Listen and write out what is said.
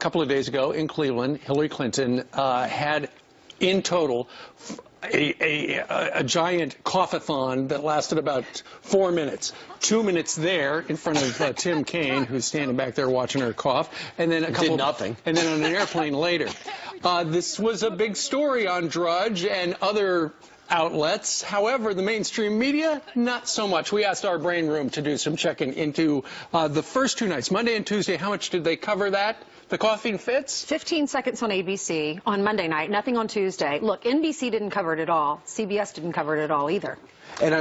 couple of days ago in Cleveland, Hillary Clinton had in total a giant cough-a-thon that lasted about 4 minutes. 2 minutes there in front of Tim Kaine, who's standing back there watching her cough, and then did nothing. And then on an airplane later. This was a big story on Drudge and other outlets. However, the mainstream media, not so much. We asked our brain room to do some checking into the first 2 nights, Monday and Tuesday. How much did they cover that? The coughing fits? 15 seconds on ABC on Monday night, nothing on Tuesday. Look, NBC didn't cover it at all. CBS didn't cover it at all either. And